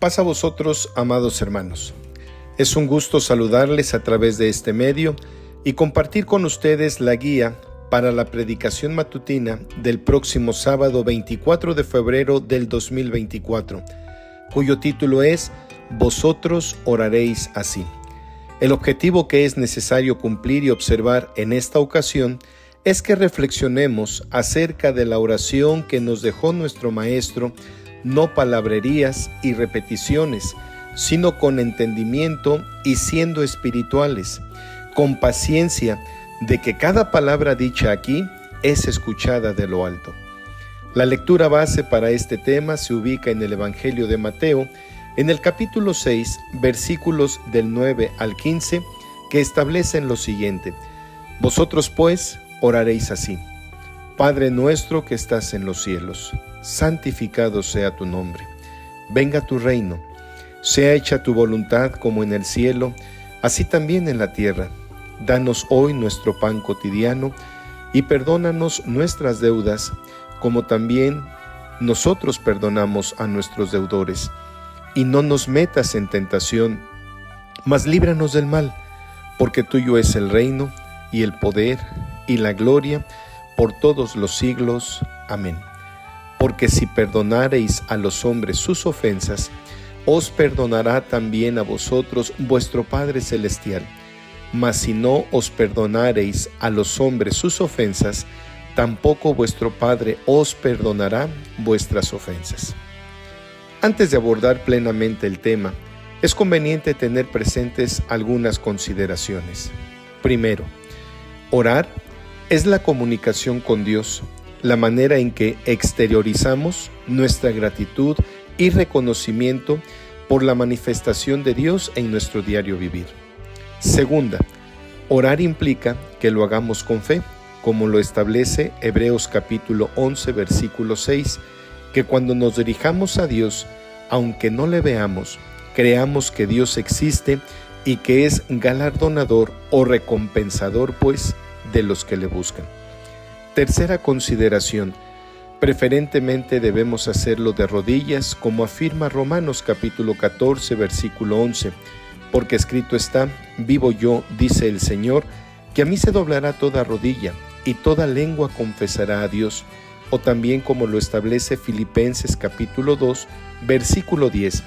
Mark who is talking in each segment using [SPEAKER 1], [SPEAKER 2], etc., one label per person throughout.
[SPEAKER 1] Paz a vosotros, amados hermanos. Es un gusto saludarles a través de este medio y compartir con ustedes la guía para la predicación matutina del próximo sábado 24 de febrero del 2024, cuyo título es Vosotros oraréis así. El objetivo que es necesario cumplir y observar en esta ocasión es que reflexionemos acerca de la oración que nos dejó nuestro Maestro, no palabrerías y repeticiones, sino con entendimiento y siendo espirituales, con paciencia de que cada palabra dicha aquí es escuchada de lo alto. La lectura base para este tema se ubica en el Evangelio de Mateo, en el capítulo 6, versículos del 9 al 15, que establecen lo siguiente: Vosotros pues oraréis así: Padre nuestro que estás en los cielos, santificado sea tu nombre. Venga tu reino. Sea hecha tu voluntad como en el cielo, así también en la tierra. Danos hoy nuestro pan cotidiano y perdónanos nuestras deudas, como también nosotros perdonamos a nuestros deudores. Y no nos metas en tentación, mas líbranos del mal, porque tuyo es el reino y el poder y la gloria por todos los siglos. Amén. Porque si perdonareis a los hombres sus ofensas, os perdonará también a vosotros vuestro Padre Celestial. Mas si no os perdonareis a los hombres sus ofensas, tampoco vuestro Padre os perdonará vuestras ofensas. Antes de abordar plenamente el tema, es conveniente tener presentes algunas consideraciones. Primero, orar es la comunicación con Dios, la manera en que exteriorizamos nuestra gratitud y reconocimiento por la manifestación de Dios en nuestro diario vivir. Segunda, orar implica que lo hagamos con fe, como lo establece Hebreos capítulo 11, versículo 6, que cuando nos dirijamos a Dios, aunque no le veamos, creamos que Dios existe y que es galardonador o recompensador, pues, de los que le buscan. Tercera consideración: preferentemente debemos hacerlo de rodillas, como afirma Romanos capítulo 14, versículo 11, porque escrito está: vivo yo, dice el Señor, que a mí se doblará toda rodilla y toda lengua confesará a Dios. O también como lo establece Filipenses capítulo 2, versículo 10,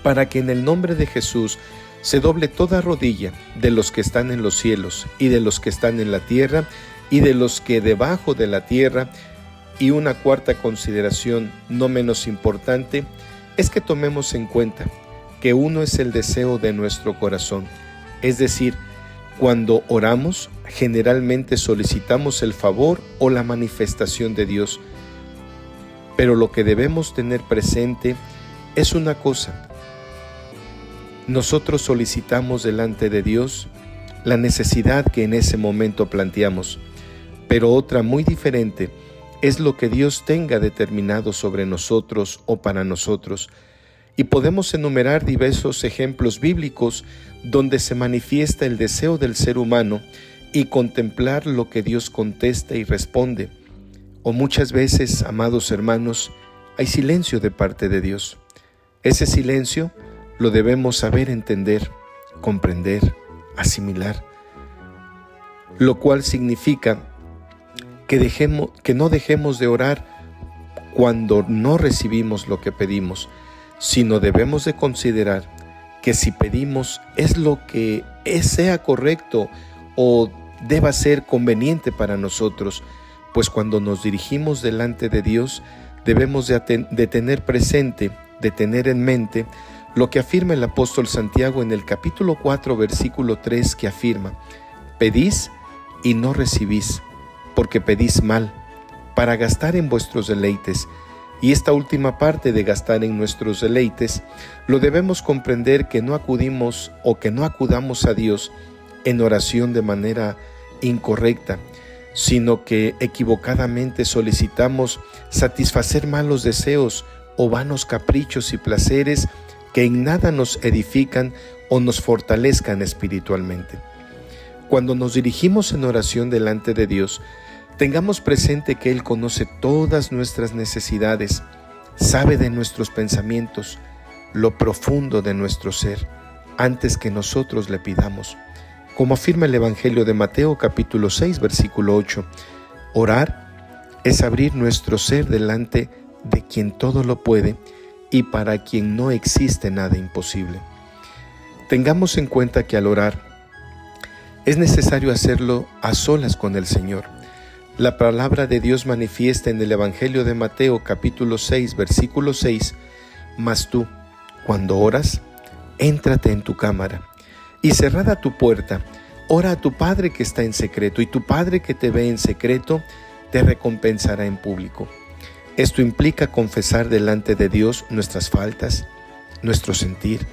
[SPEAKER 1] para que en el nombre de Jesús se doble toda rodilla de los que están en los cielos y de los que están en la tierra y de los que debajo de la tierra. Y una cuarta consideración, no menos importante, es que tomemos en cuenta que uno es el deseo de nuestro corazón. Es decir, cuando oramos, generalmente solicitamos el favor o la manifestación de Dios. Pero lo que debemos tener presente es una cosa: nosotros solicitamos delante de Dios la necesidad que en ese momento planteamos, pero otra muy diferente es lo que Dios tenga determinado sobre nosotros o para nosotros. Y podemos enumerar diversos ejemplos bíblicos donde se manifiesta el deseo del ser humano y contemplar lo que Dios contesta y responde. O muchas veces, amados hermanos, hay silencio de parte de Dios. Ese silencio lo debemos saber entender, comprender, asimilar, lo cual significa que no dejemos de orar cuando no recibimos lo que pedimos, sino debemos de considerar que si pedimos es lo que sea correcto o deba ser conveniente para nosotros, pues cuando nos dirigimos delante de Dios debemos de tener presente, de tener en mente lo que afirma el apóstol Santiago en el capítulo 4, versículo 3, que afirma: pedís y no recibís, porque pedís mal, para gastar en vuestros deleites. Y esta última parte de gastar en nuestros deleites lo debemos comprender, que no acudimos o que no acudamos a Dios en oración de manera incorrecta, sino que equivocadamente solicitamos satisfacer malos deseos o vanos caprichos y placeres que en nada nos edifican o nos fortalezcan espiritualmente. Cuando nos dirigimos en oración delante de Dios, tengamos presente que Él conoce todas nuestras necesidades, sabe de nuestros pensamientos, lo profundo de nuestro ser antes que nosotros le pidamos. Como afirma el Evangelio de Mateo capítulo 6 versículo 8, orar es abrir nuestro ser delante de quien todo lo puede y para quien no existe nada imposible. Tengamos en cuenta que al orar es necesario hacerlo a solas con el Señor. La palabra de Dios manifiesta en el Evangelio de Mateo capítulo 6 versículo 6, mas tú, cuando oras, éntrate en tu cámara y cerrada tu puerta, ora a tu Padre que está en secreto, y tu Padre que te ve en secreto te recompensará en público. Esto implica confesar delante de Dios nuestras faltas, nuestro sentir,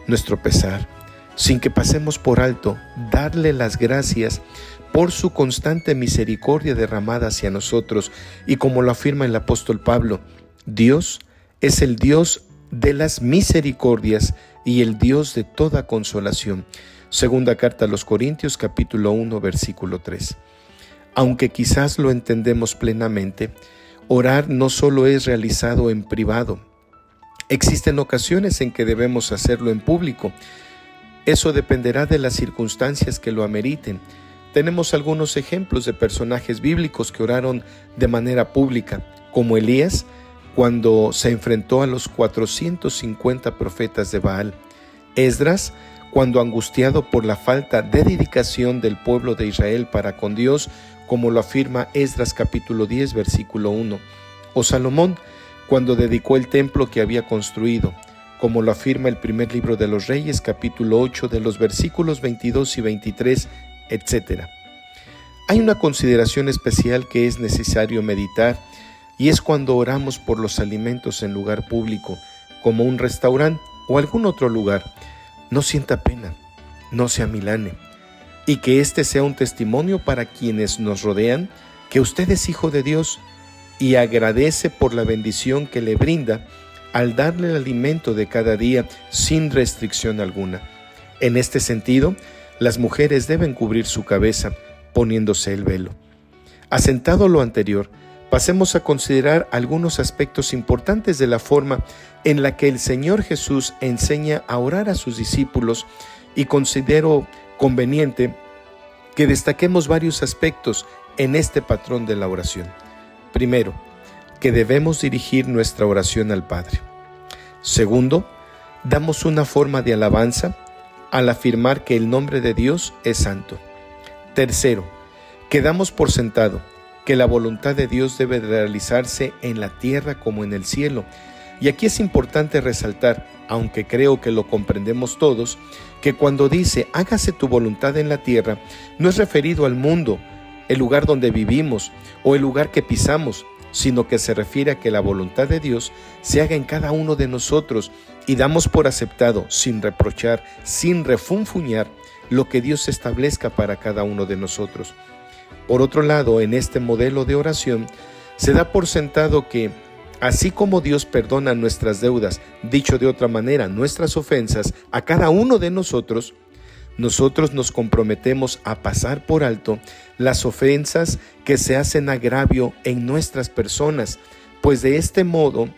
[SPEAKER 1] nuestro pesar, sin que pasemos por alto, darle las gracias por su constante misericordia derramada hacia nosotros, y como lo afirma el apóstol Pablo, Dios es el Dios de las misericordias y el Dios de toda consolación. Segunda carta a los Corintios capítulo 1 versículo 3. Aunque quizás lo entendemos plenamente, orar no solo es realizado en privado. Existen ocasiones en que debemos hacerlo en público. Eso dependerá de las circunstancias que lo ameriten. Tenemos algunos ejemplos de personajes bíblicos que oraron de manera pública, como Elías, cuando se enfrentó a los 450 profetas de Baal; Esdras, cuando angustiado por la falta de dedicación del pueblo de Israel para con Dios, como lo afirma Esdras capítulo 10 versículo 1; o Salomón, cuando dedicó el templo que había construido, como lo afirma el primer libro de los Reyes capítulo 8 de los versículos 22 y 23, etc. Hay una consideración especial que es necesario meditar, y es cuando oramos por los alimentos en lugar público, como un restaurante o algún otro lugar. No sienta pena, no se amilane, y que este sea un testimonio para quienes nos rodean, que usted es hijo de Dios y agradece por la bendición que le brinda al darle el alimento de cada día sin restricción alguna. En este sentido, las mujeres deben cubrir su cabeza poniéndose el velo. Asentado lo anterior, pasemos a considerar algunos aspectos importantes de la forma en la que el Señor Jesús enseña a orar a sus discípulos, y considero conveniente que destaquemos varios aspectos en este patrón de la oración. Primero, que debemos dirigir nuestra oración al Padre. Segundo, damos una forma de alabanza al afirmar que el nombre de Dios es santo. Tercero, que damos por sentado que la voluntad de Dios debe realizarse en la tierra como en el cielo. Y aquí es importante resaltar, aunque creo que lo comprendemos todos, que cuando dice hágase tu voluntad en la tierra, no es referido al mundo, el lugar donde vivimos o el lugar que pisamos, sino que se refiere a que la voluntad de Dios se haga en cada uno de nosotros, y damos por aceptado, sin reprochar, sin refunfuñar, lo que Dios establezca para cada uno de nosotros. Por otro lado, en este modelo de oración, se da por sentado que, así como Dios perdona nuestras deudas, dicho de otra manera, nuestras ofensas, a cada uno de nosotros nos comprometemos a pasar por alto las ofensas que se hacen agravio en nuestras personas, pues de este modo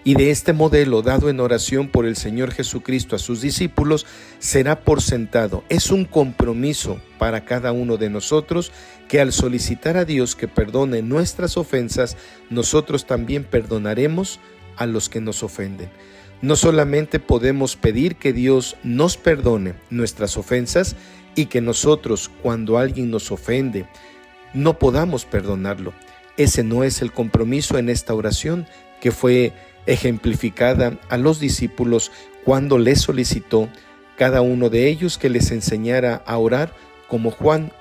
[SPEAKER 1] y de este modelo dado en oración por el Señor Jesucristo a sus discípulos, será por sentado. Es un compromiso para cada uno de nosotros que al solicitar a Dios que perdone nuestras ofensas, nosotros también perdonaremos a los que nos ofenden. No solamente podemos pedir que Dios nos perdone nuestras ofensas y que nosotros, cuando alguien nos ofende, no podamos perdonarlo. Ese no es el compromiso en esta oración que fue ejemplificada a los discípulos cuando les solicitó cada uno de ellos que les enseñara a orar como Juan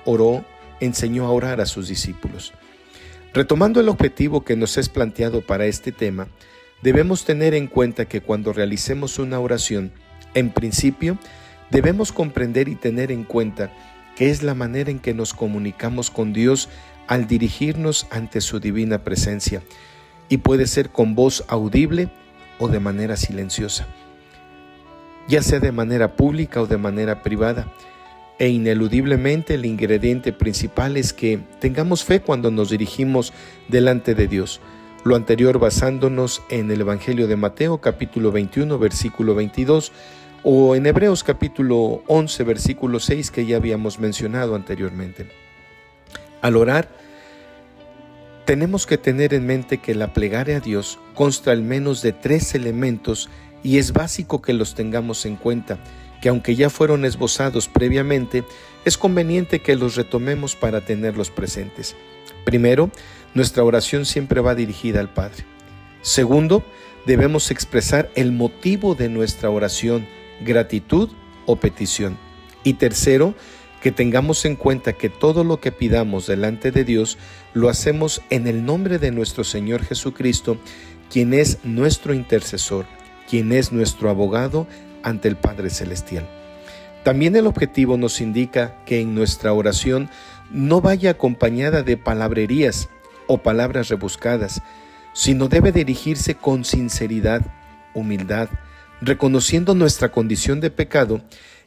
[SPEAKER 1] enseñó a orar a sus discípulos. Retomando el objetivo que nos es planteado para este tema, debemos tener en cuenta que cuando realicemos una oración, en principio, debemos comprender y tener en cuenta que es la manera en que nos comunicamos con Dios al dirigirnos ante su divina presencia, y puede ser con voz audible o de manera silenciosa, ya sea de manera pública o de manera privada. E ineludiblemente el ingrediente principal es que tengamos fe cuando nos dirigimos delante de Dios, Lo anterior basándonos en el Evangelio de Mateo, capítulo 21, versículo 22, o en Hebreos, capítulo 11, versículo 6, que ya habíamos mencionado anteriormente. Al orar, tenemos que tener en mente que la plegaria a Dios consta al menos de 3 elementos y es básico que los tengamos en cuenta, que aunque ya fueron esbozados previamente, es conveniente que los retomemos para tenerlos presentes. Primero, nuestra oración siempre va dirigida al Padre. Segundo, debemos expresar el motivo de nuestra oración, gratitud o petición. Y tercero, que tengamos en cuenta que todo lo que pidamos delante de Dios lo hacemos en el nombre de nuestro Señor Jesucristo, quien es nuestro intercesor, quien es nuestro abogado ante el Padre Celestial. También el objetivo nos indica que en nuestra oración no vaya acompañada de palabrerías o palabras rebuscadas, sino debe dirigirse con sinceridad, humildad, reconociendo nuestra condición de pecado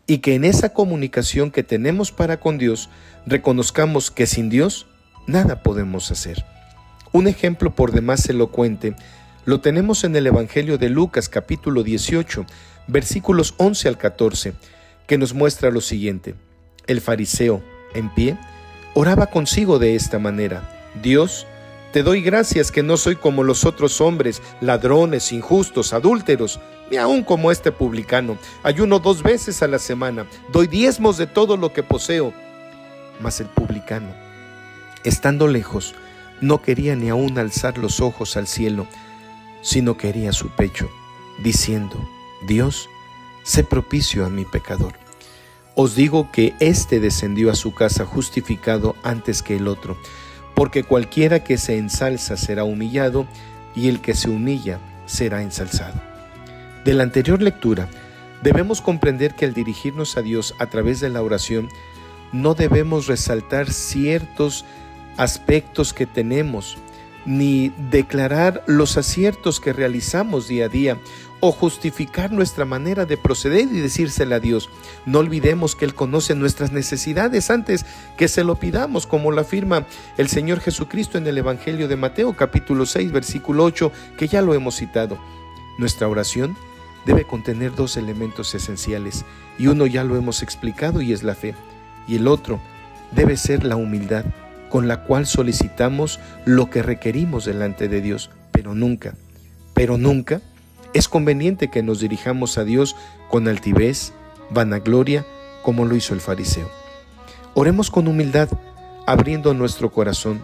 [SPEAKER 1] y que en esa comunicación que tenemos para con Dios reconozcamos que sin Dios nada podemos hacer. Un ejemplo por demás elocuente lo tenemos en el Evangelio de Lucas capítulo 18, versículos 11 al 14, que nos muestra lo siguiente. El fariseo, en pie, oraba consigo de esta manera: Dios, te doy gracias que no soy como los otros hombres, ladrones, injustos, adúlteros, ni aun como este publicano. Ayuno 2 veces a la semana, doy diezmos de todo lo que poseo. Mas el publicano, estando lejos, no quería ni aun alzar los ojos al cielo, sino que hería su pecho, diciendo: Dios, sé propicio a mi pecador. Os digo que éste descendió a su casa justificado antes que el otro, porque cualquiera que se ensalza será humillado, y el que se humilla será ensalzado. De la anterior lectura, debemos comprender que al dirigirnos a Dios a través de la oración, no debemos resaltar ciertos aspectos que tenemos, ni declarar los aciertos que realizamos día a día, o justificar nuestra manera de proceder y decírsela a Dios. No olvidemos que Él conoce nuestras necesidades antes que se lo pidamos, como lo afirma el Señor Jesucristo en el Evangelio de Mateo, capítulo 6, versículo 8, que ya lo hemos citado. Nuestra oración debe contener 2 elementos esenciales, y uno ya lo hemos explicado y es la fe, y el otro debe ser la humildad, con la cual solicitamos lo que requerimos delante de Dios, pero nunca es conveniente que nos dirijamos a Dios con altivez, vanagloria, como lo hizo el fariseo. Oremos con humildad, abriendo nuestro corazón,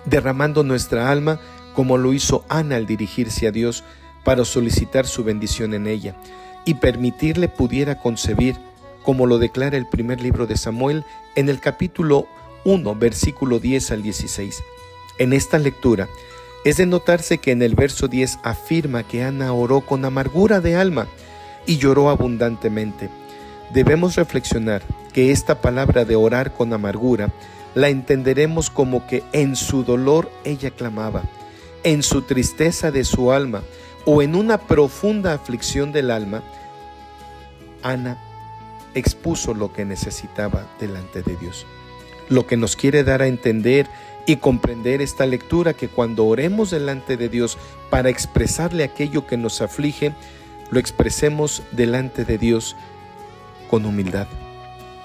[SPEAKER 1] derramando nuestra alma, como lo hizo Ana al dirigirse a Dios para solicitar su bendición en ella, y permitirle pudiera concebir, como lo declara el primer libro de Samuel en el capítulo 1, versículo 10 al 16. En esta lectura es de notarse que en el verso 10 afirma que Ana oró con amargura de alma y lloró abundantemente. Debemos reflexionar que esta palabra de orar con amargura la entenderemos como que en su dolor ella clamaba, en su tristeza de su alma o en una profunda aflicción del alma, Ana expuso lo que necesitaba delante de Dios. Lo que nos quiere dar a entender y comprender esta lectura, que cuando oremos delante de Dios para expresarle aquello que nos aflige, lo expresemos delante de Dios con humildad,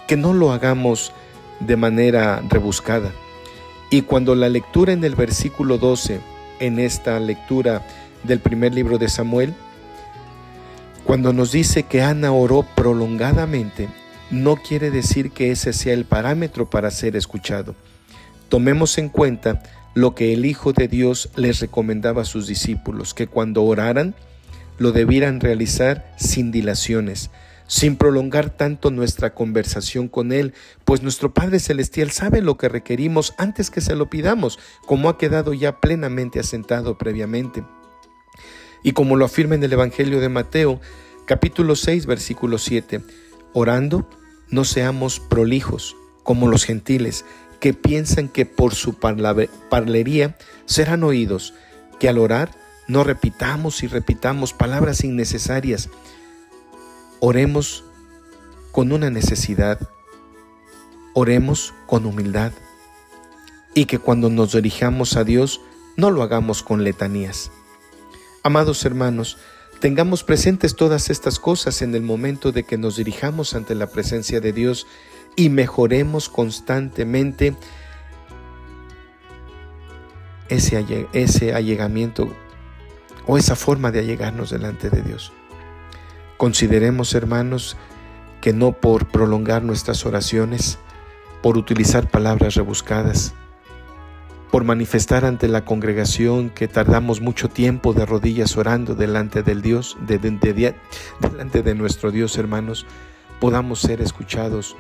[SPEAKER 1] que no lo hagamos de manera rebuscada. Y cuando la lectura en el versículo 12, en esta lectura del primer libro de Samuel, cuando nos dice que Ana oró prolongadamente, no quiere decir que ese sea el parámetro para ser escuchado. Tomemos en cuenta lo que el Hijo de Dios les recomendaba a sus discípulos, que cuando oraran lo debieran realizar sin dilaciones, sin prolongar tanto nuestra conversación con Él, pues nuestro Padre Celestial sabe lo que requerimos antes que se lo pidamos, como ha quedado ya plenamente asentado previamente. Y como lo afirma en el Evangelio de Mateo, capítulo 6, versículo 7, orando, no seamos prolijos como los gentiles, que piensan que por su parlería serán oídos, que al orar no repitamos y repitamos palabras innecesarias. Oremos con una necesidad, oremos con humildad, y que cuando nos dirijamos a Dios no lo hagamos con letanías. Amados hermanos, tengamos presentes todas estas cosas en el momento de que nos dirijamos ante la presencia de Dios y mejoremos constantemente ese allegamiento o esa forma de allegarnos delante de Dios. Consideremos, hermanos, que no por prolongar nuestras oraciones, por utilizar palabras rebuscadas, por manifestar ante la congregación que tardamos mucho tiempo de rodillas orando delante del Dios, delante de nuestro Dios, hermanos, podamos ser escuchados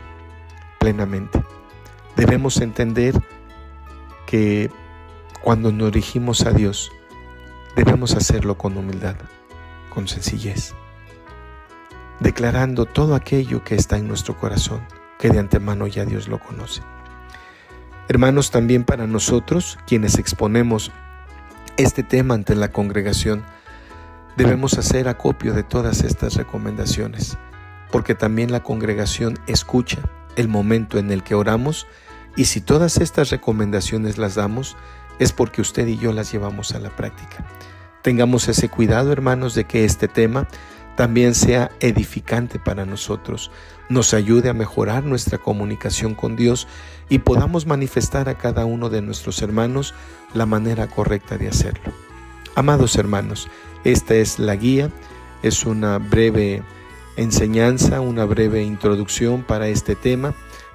[SPEAKER 1] plenamente. Debemos entender que cuando nos dirigimos a Dios, debemos hacerlo con humildad, con sencillez, declarando todo aquello que está en nuestro corazón, que de antemano ya Dios lo conoce. Hermanos, también para nosotros, quienes exponemos este tema ante la congregación, debemos hacer acopio de todas estas recomendaciones, porque también la congregación escucha el momento en el que oramos, y si todas estas recomendaciones las damos, es porque usted y yo las llevamos a la práctica. Tengamos ese cuidado, hermanos, de que este tema también sea edificante para nosotros, nos ayude a mejorar nuestra comunicación con Dios y podamos manifestar a cada uno de nuestros hermanos la manera correcta de hacerlo. Amados hermanos, esta es la guía, es una breve enseñanza, una breve introducción para este tema,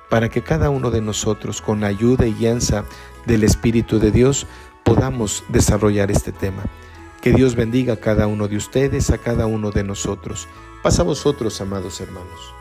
[SPEAKER 1] para que cada uno de nosotros, con la ayuda y guianza del Espíritu de Dios, podamos desarrollar este tema. Que Dios bendiga a cada uno de ustedes, a cada uno de nosotros. Paz a vosotros, amados hermanos.